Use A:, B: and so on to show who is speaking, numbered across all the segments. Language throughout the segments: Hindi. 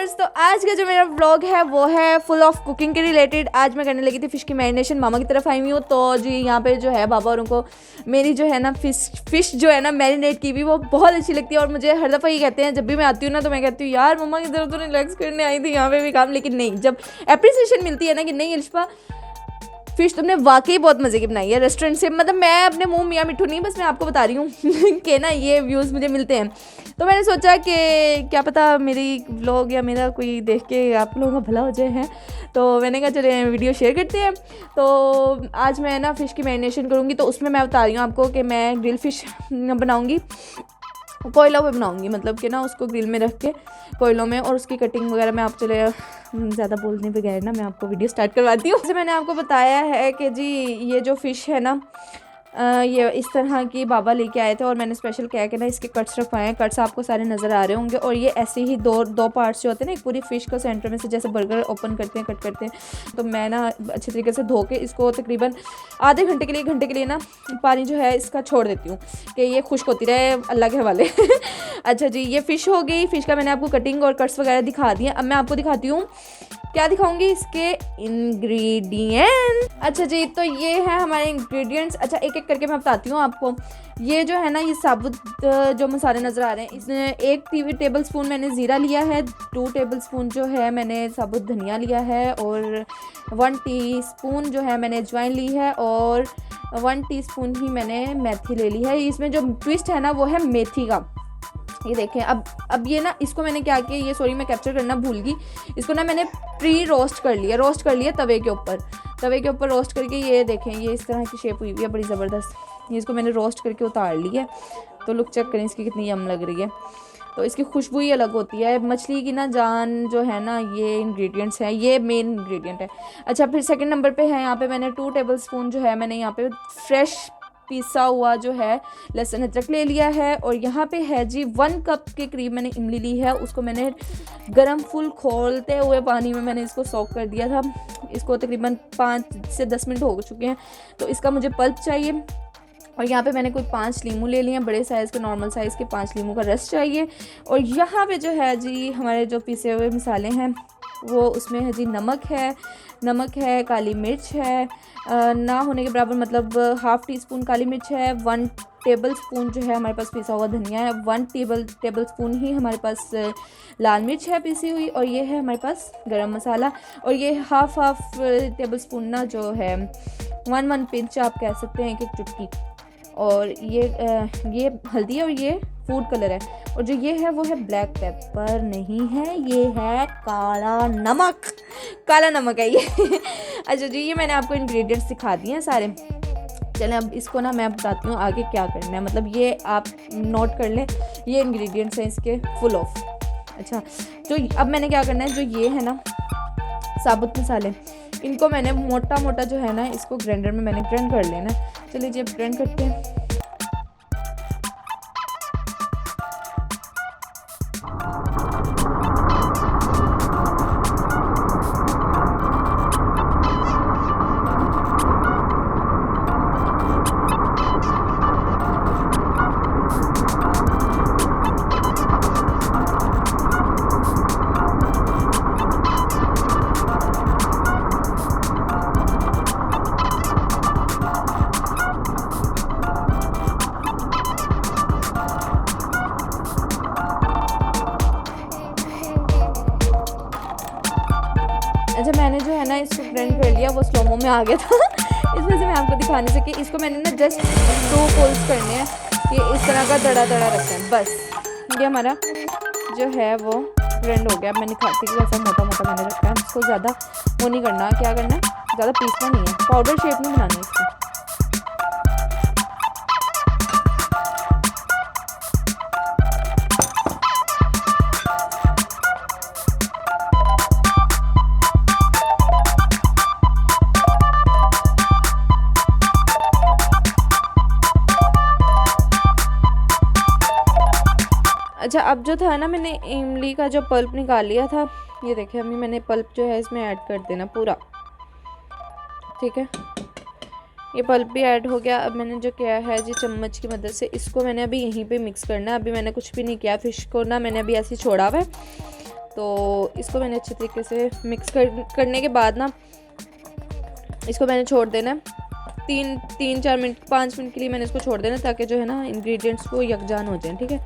A: व्यूअर्स, तो आज का जो मेरा व्लॉग है वो है फुल ऑफ कुकिंग के रिलेटेड। आज मैं करने लगी थी फ़िश की मैरिनेशन। मामा की तरफ आई हुई हूँ तो जी यहाँ पे जो है बाबा और उनको मेरी जो है ना फ़िश जो है ना मैरिनेट की भी वो बहुत अच्छी लगती है। और मुझे हर दफ़ा ये कहते हैं, जब भी मैं आती हूँ ना तो मैं कहती हूँ यार मम्मा की तरफ तो रिलैक्स करने आई थी, यहाँ पे भी काम। लेकिन नहीं, जब एप्रिसिएशन मिलती है ना कि नहीं इल्फा फ़िश तुमने वाकई बहुत मज़े की बनाई है रेस्टोरेंट से, मतलब मैं अपने मुंह मियाँ मिट्ठू नहीं, बस मैं आपको बता रही हूँ कि ना ये व्यूज़ मुझे मिलते हैं। तो मैंने सोचा कि क्या पता मेरी व्लॉग या मेरा कोई देख के आप लोगों का भला हो जाए है, तो मैंने कहा चले वीडियो शेयर करते हैं। तो आज मैं ना फ़िश की मैरिनेशन करूँगी, तो उसमें मैं बता रही हूँ आपको कि मैं ग्रिल फ़िश बनाऊँगी, कोयलों पे बनाऊंगी, मतलब कि ना उसको ग्रिल में रख के कोयलों में, और उसकी कटिंग वगैरह मैं आप चले ज़्यादा बोलने बगैर ना मैं आपको वीडियो स्टार्ट करवाती हूँ। जैसे मैंने आपको बताया है कि जी ये जो फ़िश है ना ये इस तरह की बाबा लेके आए थे, और मैंने स्पेशल क्या कि ना इसके कट्स रखवाए हैं। कट्स आपको सारे नज़र आ रहे होंगे, और ये ऐसे ही दो पार्ट्स जो होते हैं ना, एक पूरी फ़िश को सेंटर में से जैसे बर्गर ओपन करते हैं कट करते हैं, तो मैं ना अच्छे तरीके से धो के इसको तकरीबन आधे घंटे के लिए, घंटे के लिए ना पानी जो है इसका छोड़ देती हूँ कि ये खुश्क होती रहे अल्लाह के हवाले। अच्छा जी, ये फ़िश हो गई। फ़िश का मैंने आपको कटिंग और कट्स वगैरह दिखा दिए। अब मैं आपको दिखाती हूँ क्या दिखाऊंगी, इसके इंग्रेडिएंट्स। अच्छा जी, तो ये है हमारे इंग्रेडिएंट्स। अच्छा एक एक करके मैं बताती हूँ आपको। ये जो है ना ये साबुत जो मसाले नज़र आ रहे हैं, इसमें 1 टेबल स्पून मैंने ज़ीरा लिया है, 2 टेबल स्पून जो है मैंने साबुत धनिया लिया है, और 1 टीस्पून जो है मैंने अजवाइन ली है, और 1 टीस्पून ही मैंने मेथी ले ली है। इसमें जो ट्विस्ट है ना वो है मेथी का। ये देखें, अब ये ना इसको मैंने क्या किया, ये सॉरी मैं कैप्चर करना भूल गई, इसको ना मैंने प्री रोस्ट कर लिया तवे के ऊपर रोस्ट करके। ये देखें ये इस तरह की शेप हुई हुई है बड़ी ज़बरदस्त। ये इसको मैंने रोस्ट करके उतार ली है, तो लुक चेक करें इसकी कितनी यम लग रही है। तो इसकी खुशबू ही अलग होती है। मछली की ना जान जो है ना, ये इंग्रेडिएंट्स हैं, ये मेन इंग्रेडिएंट है। अच्छा फिर सेकंड नंबर पे है यहाँ पे मैंने 2 टेबल स्पून जो है मैंने यहाँ पे फ्रेश पिसा हुआ जो है लहसुन अदरक ले लिया है, और यहाँ पे है जी 1 कप के करीब मैंने इमली ली है। उसको मैंने गरम फुल खोलते हुए पानी में मैंने इसको सोक कर दिया था। इसको तकरीबन 5 से 10 मिनट हो चुके हैं, तो इसका मुझे पल्प चाहिए। और यहाँ पे मैंने कोई 5 लीमू ले लिए हैं, बड़े साइज़ के, नॉर्मल साइज़ के 5 लीमू का रस चाहिए। और यहाँ पे जो है जी हमारे जो पिसे हुए मसाले हैं वो उसमें है जी नमक है, काली मिर्च है ना होने के बराबर, मतलब 1/2 टीस्पून काली मिर्च है, 1 टेबल स्पून जो है हमारे पास पिसा हुआ धनिया है, 1 टेबल स्पून ही हमारे पास लाल मिर्च है पिसी हुई, और ये है हमारे पास गरम मसाला, और ये हाफ टेबल स्पून ना जो है 1 पिंच आप कह सकते हैं, एक चुटकी। और ये हल्दी है, और ये फूड कलर है, और जो ये है वो है ब्लैक पेपर नहीं है, ये है काला नमक है ये। अच्छा जी, ये मैंने आपको इंग्रेडिएंट्स दिखा दिए हैं सारे। चलें अब इसको ना मैं बताती हूँ आगे क्या करना है, मतलब ये आप नोट कर लें, ये इंग्रेडिएंट्स हैं इसके फुल ऑफ। अच्छा जो अब मैंने क्या करना है, जो ये है ना साबुत मसाले, इनको मैंने मोटा जो है ना इसको ग्राइंडर में मैंने ग्राइंड कर लेना। चलिए जी अब ग्राइंड करते हैं। अच्छा मैंने जो है ना इसको ग्राइंड कर लिया, वो स्लोमो में आ गया था इस वजह से मैं आपको दिखा नहीं सकी। इसको मैंने ना जस्ट 2 पोल्स करने हैं, ये इस तरह का दड़ा रखना है बस। ये हमारा जो है वो ग्राइंड हो गया। मैंने खाती कि ऐसा मोटा मैंने रखा है, इसको ज़्यादा वो नहीं करना। क्या करना है, ज़्यादा पीसना नहीं है, पाउडर शेप नहीं बनानी इसकी। अच्छा अब जो था ना, मैंने इमली का जो पल्प निकाल लिया था, ये देखिए अभी मैंने पल्प जो है इसमें ऐड कर देना पूरा, ठीक है। ये पल्प भी ऐड हो गया। अब मैंने जो किया है जी चम्मच की मदद से इसको मैंने अभी यहीं पे मिक्स करना है। अभी मैंने कुछ भी नहीं किया, फ़िश को ना मैंने अभी ऐसे ही छोड़ा हुआ है। तो इसको मैंने अच्छे तरीके से मिक्स करने के बाद ना इसको मैंने छोड़ देना है 3-4 मिनट 5 मिनट के लिए मैंने इसको छोड़ देना, ताकि जो है ना इंग्रेडिएंट्स को यकजान हो जाए। ठीक है,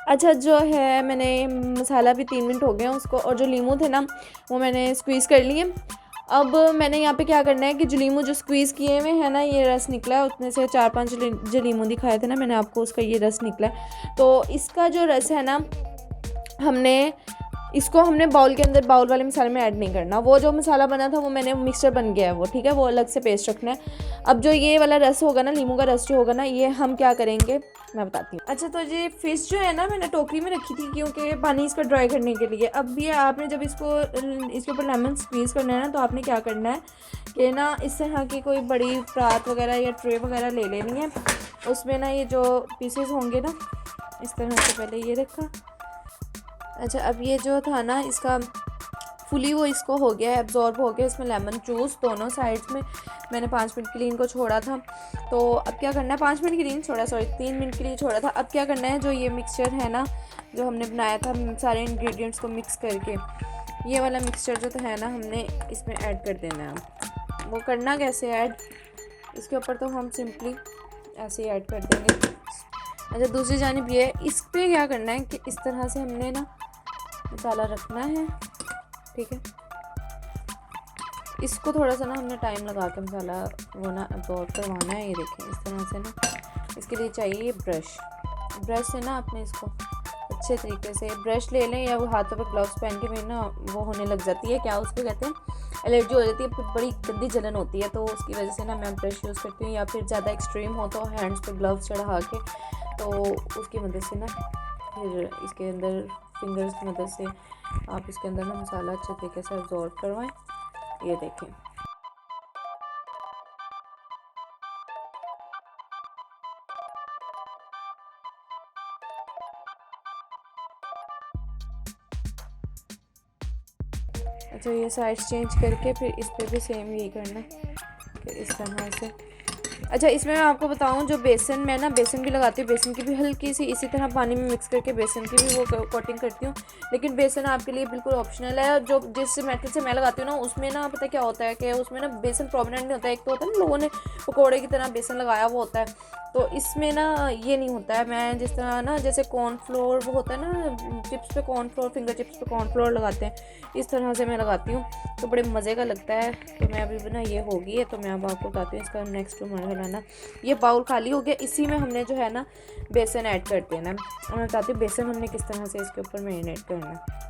A: अच्छा जो है मैंने मसाला भी 3 मिनट हो गए हैं उसको, और जो लीमू थे ना वो मैंने स्क्वीज़ कर लिए। अब मैंने यहाँ पे क्या करना है कि जो लीमू जो स्क्वीज़ किए हुए हैं ना, ये रस निकला है उसमें से 4-5 जो लीमू दिखाए थे ना मैंने आपको, उसका ये रस निकला है। तो इसका जो रस है ना हमने बाउल के अंदर, बाउल वाले मसाले में ऐड नहीं करना। वो जो मसाला बना था वो मैंने मिक्सचर बन गया है वो, ठीक है, वो अलग से पेस्ट रखना है। अब जो ये वाला रस होगा ना, लीमू का रस जो होगा ना, ये हम क्या करेंगे मैं बताती हूँ। अच्छा, तो ये फ़िश जो है ना मैंने टोकरी में रखी थी क्योंकि पानी इसका ड्राई करने के लिए। अब ये आपने जब इसके ऊपर लेमन स्क्वीज़ करना है ना, तो आपने क्या करना है कि ना इस तरह की कोई बड़ी परात वगैरह या ट्रे वगैरह ले लेनी है। उसमें ना ये जो पीसेस होंगे ना, इस तरह से पहले ये रखा। अच्छा, अब ये जो था ना इसका फुली वो इसको हो गया है, एब्जॉर्ब हो गया इसमें लेमन जूस दोनों साइड्स में। मैंने 5 मिनट के लिए इनको छोड़ा था। तो अब क्या करना है, 5 मिनट के लिए छोड़ा, सॉरी 3 मिनट के लिए छोड़ा था। अब क्या करना है, जो ये मिक्सचर है ना जो हमने बनाया था सारे इंग्रेडिएंट्स को मिक्स करके, ये वाला मिक्सचर जो तो है ना हमने इसमें ऐड कर देना है। वो करना कैसे ऐड, इसके ऊपर तो हम सिंपली ऐसे ही ऐड कर देंगे। अच्छा, दूसरी जानिब ये इस पर क्या करना है कि इस तरह से हमने ना मसाला रखना है। ठीक है, इसको थोड़ा सा ना हमने टाइम लगा के मसाला वो ना अब्जॉर्ब करवाना है। ये देखें इस तरह से ना, इसके लिए चाहिए ब्रश से ना आपने इसको अच्छे तरीके से ब्रश ले लें, या वो हाथों पर ग्लव्स पहन के भी ना वो होने लग जाती है, क्या उसको कहते हैं, एलर्जी हो जाती है, बड़ी गंदी जलन होती है। तो उसकी वजह से ना मैं ब्रश यूज़ करती हूँ, या फिर ज़्यादा एक्सट्रीम हो तो हैंड्स पे ग्लव्स चढ़ा के, तो उसकी मदद से ना फिर इसके अंदर फिंगर्स की मदद से आप इसके अंदर ना मसाला अच्छे तरीके से अब्जॉर्ब करवाएं। ये देखें, अच्छा ये साइड्स चेंज करके फिर इस पर भी सेम यही करना कि इस तरह से। अच्छा, इसमें मैं आपको बताऊं, जो बेसन मैं ना बेसन भी लगाती हूँ, बेसन की भी हल्की सी इसी तरह पानी में मिक्स करके बेसन की भी वो कोटिंग करती हूँ। लेकिन बेसन आपके लिए बिल्कुल ऑप्शनल है। जो जिस मेथड से मैं लगाती हूँ ना उसमें ना पता क्या होता है कि उसमें ना बेसन प्रोमिनेंट नहीं होता है। एक तो होता है ना लोगों ने पकौड़े की तरह बेसन लगाया हुआ होता है, तो इसमें ना ये नहीं होता है। मैं जिस तरह ना जैसे कॉर्नफ्लोर वो होता है ना, चिप्स पे कॉर्नफ्लोर, फिंगर चिप्स पे कॉर्नफ्लोर लगाते हैं, इस तरह से मैं लगाती हूँ, तो बड़े मज़े का लगता है। तो मैं अभी ना ये होगी है, तो मैं अब आपको बताती हूँ इसका नेक्स्ट मरहला ना। ये बाउल खाली हो गया, इसी में हमने जो है ना बेसन ऐड कर देना है। मैं बताती हूँ बेसन हमने किस तरह से इसके ऊपर मैरिनेट करना है।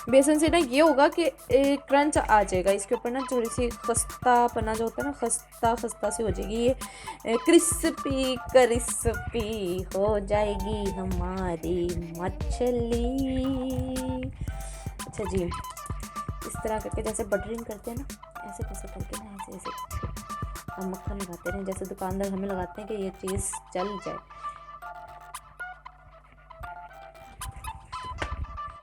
A: बेसन से ना ये होगा कि क्रंच आ जाएगा इसके ऊपर ना, थोड़ी सी खस्ता पना जो होता है ना, खस्ता सी हो जाएगी, ये क्रिस्पी हो जाएगी हमारी मछली। अच्छा जी, इस तरह करके जैसे बटरिंग करते हैं ना, ऐसे करके ना ऐसे हम मक्खन लगाते हैं, जैसे दुकानदार हमें लगाते हैं कि ये चीज़ चल जाए।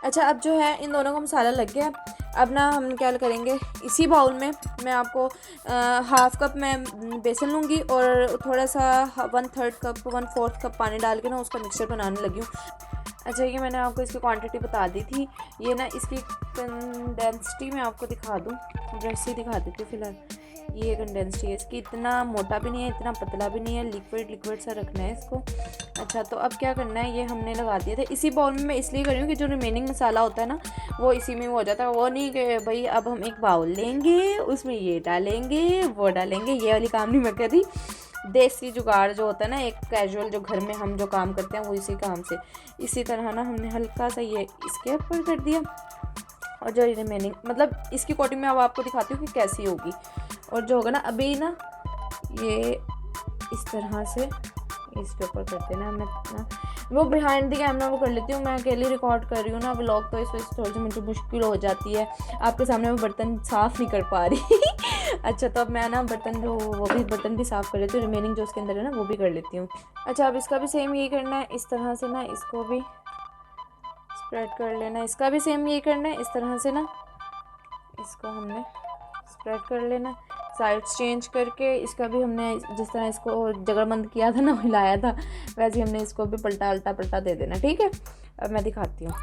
A: अच्छा, अब जो है इन दोनों का मसाला लग गया। अब ना हम क्या करेंगे, इसी बाउल में मैं आपको 1/2 कप मैं बेसन लूँगी और थोड़ा सा 1/3 कप 1/4 कप पानी डाल के ना उसका मिक्सचर बनाने लगी हूँ। अच्छा, ये मैंने आपको इसकी क्वांटिटी बता दी थी। ये ना इसकी कंडेंसिटी मैं आपको दिखा दूँ, जैसे दिखा देती हूँ फिलहाल। ये कंडेंसिटी है इसकी, इतना मोटा भी नहीं है, इतना पतला भी नहीं है, लिक्विड सा रखना है इसको। अच्छा, तो अब क्या करना है, ये हमने लगा दिया था इसी बाउल में। मैं इसलिए कर रही हूँ कि जो रिमेनिंग मसाला होता है ना वो इसी में हो जाता है। वो नहीं कि भाई अब हम एक बाउल लेंगे उसमें ये डालेंगे वो डालेंगे, ये वाली काम नहीं मैं कर रही। देसी जुगाड़ जो होता है ना, एक कैजुअल जो घर में हम जो काम करते हैं वो इसी काम से, इसी तरह ना हमने हल्का सा ये इसके ऊपर कर दिया। और जो रिमेनिंग मतलब इसकी कोटिंग में अब आपको दिखाती हूँ कि कैसी होगी। और जो होगा ना अभी ना ये इस तरह से इसके ऊपर करते ना, मैं ना वो बिहाइंड द कैमरा वो कर लेती हूँ, मैं अकेले रिकॉर्ड कर रही हूँ ना व्लॉग, तो इस वजह से थोड़ी सी मुझे मुश्किल हो जाती है, आपके सामने मैं बर्तन साफ़ नहीं कर पा रही। अच्छा, तो अब मैं ना बर्तन भी साफ़ कर लेती हूँ, रिमेनिंग जो उसके अंदर है ना वो भी कर लेती हूँ। अच्छा, अब इसका भी सेम यही करना है, इस तरह से ना इसको भी स्प्रेड कर लेना, इसका भी सेम यही करना है, इस तरह से ना इसको हमने स्प्रेड कर लेना साइड्स चेंज करके इसका भी हमने जिस तरह इसको जगड़बंद किया था ना, हिलाया था, वैसे ही हमने इसको भी पलटा दे देना। ठीक है, अब मैं दिखाती हूँ।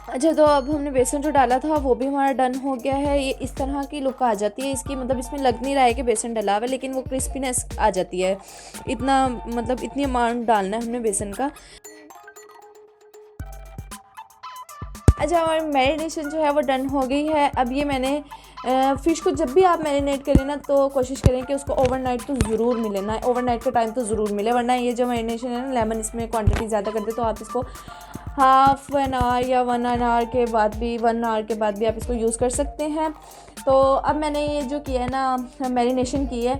A: अच्छा, तो अब हमने बेसन जो डाला था वो भी हमारा डन हो गया है। ये इस तरह की लुक आ जाती है इसकी, मतलब इसमें लग नहीं रहा है कि बेसन डला हुआ है, लेकिन वो क्रिस्पीनेस आ जाती है। इतना मतलब इतनी अमाउंट डालना है हमने बेसन का। अच्छा, हमारी मैरिनेशन जो है वो डन हो गई है। अब ये मैंने फ़िश को जब भी आप मैरिनेट करें ना तो कोशिश करें कि उसको ओवरनाइट तो ज़रूर मिले ना, ओवरनाइट का टाइम तो ज़रूर मिले, वरना ये जो मैरिनेशन है ना, लेमन इसमें क्वांटिटी ज़्यादा कर दे तो आप इसको हाफ एन आवर या 1 आवर के बाद भी आप इसको यूज़ कर सकते हैं। तो अब मैंने ये जो किया है ना, मैरिनेशन की है,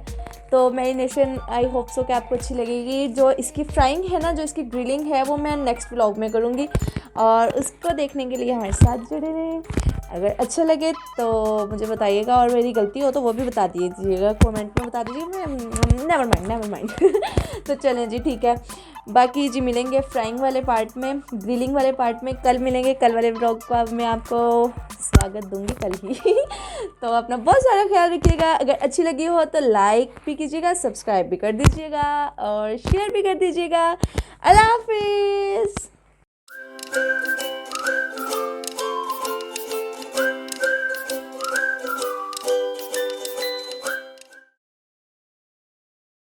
A: तो मैरिनेशन आई होप सो कि आपको अच्छी लगेगी। जो इसकी फ्राइंग है ना, जो इसकी ग्रिलिंग है, वो मैं नेक्स्ट व्लॉग में करूँगी, और उसको देखने के लिए हमारे साथ जुड़े रहें। अगर अच्छा लगे तो मुझे बताइएगा, और मेरी गलती हो तो वो भी बता दीजिएगा, कमेंट में बता दीजिए। नेवर माइंड तो चलें जी, ठीक है। बाकी जी मिलेंगे फ्राइंग वाले पार्ट में, ग्रिलिंग वाले पार्ट में कल मिलेंगे। कल वाले व्लॉग का मैं आपको स्वागत दूंगी कल ही तो अपना बहुत सारा ख्याल रखिएगा। अगर अच्छी लगी हो तो लाइक भी कीजिएगा, सब्सक्राइब भी कर दीजिएगा और शेयर भी कर दीजिएगा। अल्लाह हाफिज़।